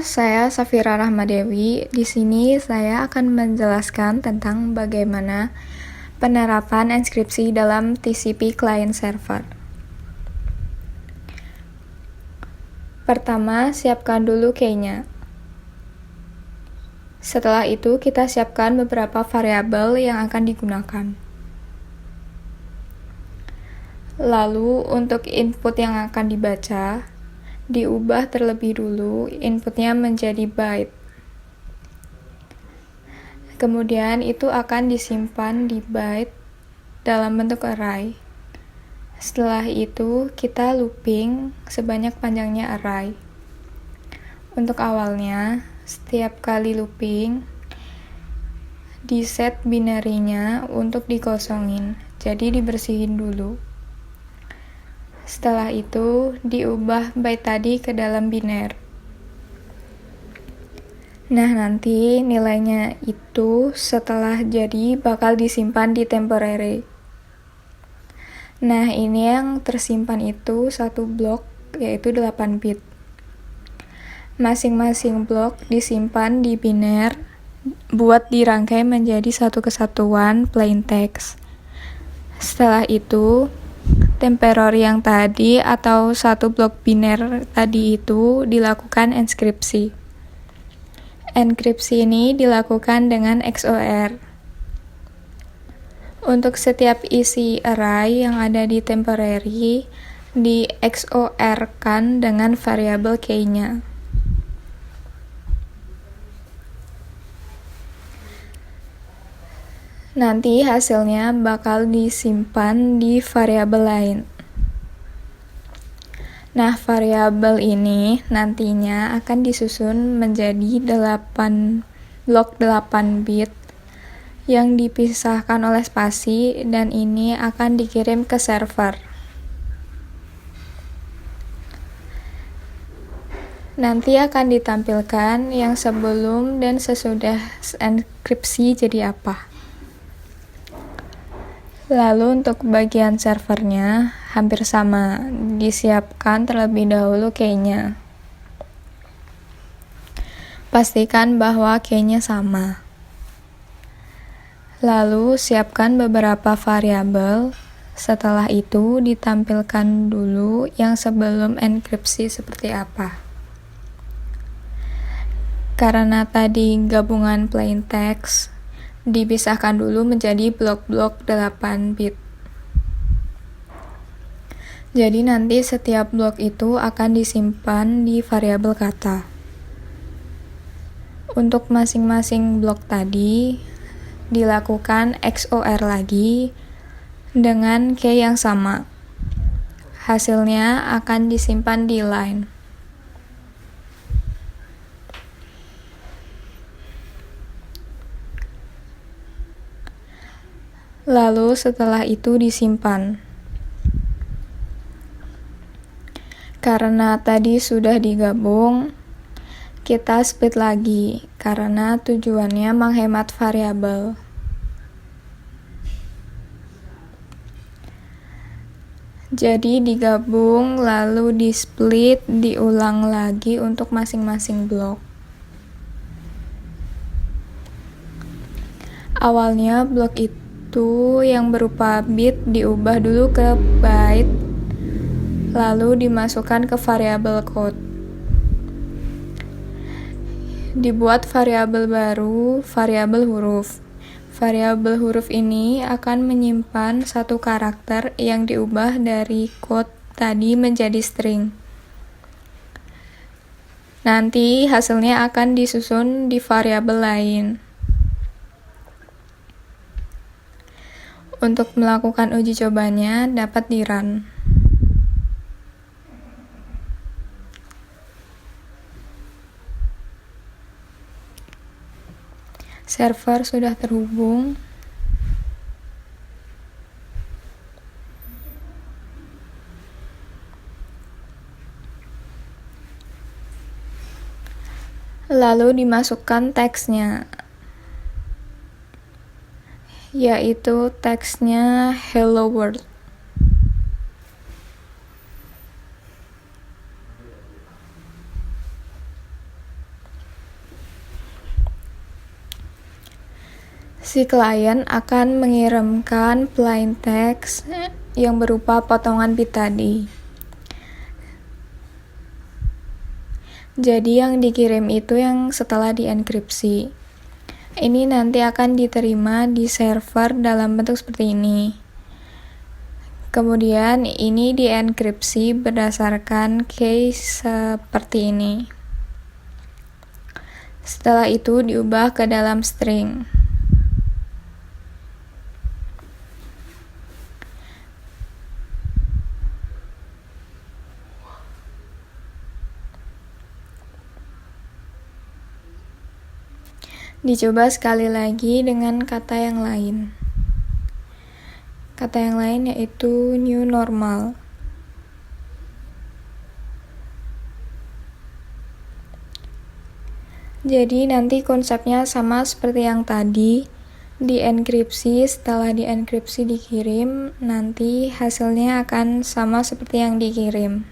saya Safira Rahmadewi. Di sini saya akan menjelaskan tentang bagaimana penerapan enskripsi dalam TCP client server. Pertama, siapkan dulu key-nya. Setelah itu, kita siapkan beberapa variabel yang akan digunakan. Lalu, untuk input yang akan dibaca, diubah terlebih dulu inputnya menjadi byte. Kemudian itu akan disimpan di byte dalam bentuk array. Setelah itu kita looping sebanyak panjangnya array. Untuk awalnya, setiap kali looping di set binary-nya untuk dikosongin, jadi dibersihin dulu. Setelah itu diubah byte tadi ke dalam biner. Nah, nanti nilainya itu setelah jadi bakal disimpan di temporary. Nah, ini yang tersimpan itu satu blok, yaitu 8 bit. Masing-masing blok disimpan di biner buat dirangkai menjadi satu kesatuan plain text. Setelah itu, temporary yang tadi atau satu blok biner tadi itu dilakukan enskripsi. Enkripsi ini dilakukan dengan XOR. Untuk setiap isi array yang ada di temporary, di XOR-kan dengan variabel key-nya. Nanti hasilnya bakal disimpan di variabel lain. Nah, variabel ini nantinya akan disusun menjadi 8 blok 8 bit yang dipisahkan oleh spasi, dan ini akan dikirim ke server. Nanti akan ditampilkan yang sebelum dan sesudah enkripsi jadi apa. Lalu untuk bagian servernya hampir sama, disiapkan terlebih dahulu key-nya. Pastikan bahwa key-nya sama. Lalu siapkan beberapa variabel. Setelah itu ditampilkan dulu yang sebelum enkripsi seperti apa. Karena tadi gabungan plain text, dipisahkan dulu menjadi blok-blok 8 bit. Jadi nanti setiap blok itu akan disimpan di variabel kata. Untuk masing-masing blok tadi dilakukan XOR lagi dengan key yang sama. Hasilnya akan disimpan di line. Lalu setelah itu disimpan. Karena tadi sudah digabung, kita split lagi karena tujuannya menghemat variabel. Jadi digabung lalu di split, diulang lagi untuk masing-masing blok. Awalnya blok itu yang berupa bit diubah dulu ke byte, lalu dimasukkan ke variabel code. Dibuat variabel baru, variabel huruf. Variabel huruf ini akan menyimpan satu karakter yang diubah dari code tadi menjadi string. Nanti hasilnya akan disusun di variabel lain. Untuk melakukan uji cobanya dapat di-run. Server sudah terhubung. Lalu dimasukkan teksnya, yaitu teksnya hello world. Si klien akan mengirimkan plain text yang berupa potongan bit tadi. Jadi yang dikirim itu yang setelah dienkripsi. Ini nanti akan diterima di server dalam bentuk seperti ini. Kemudian ini dienkripsi berdasarkan case seperti ini. Setelah itu diubah ke dalam string. Dicoba sekali lagi dengan kata yang lain. Kata yang lain yaitu new normal. Jadi nanti konsepnya sama seperti yang tadi, dienkripsi, setelah dienkripsi dikirim, nanti hasilnya akan sama seperti yang dikirim.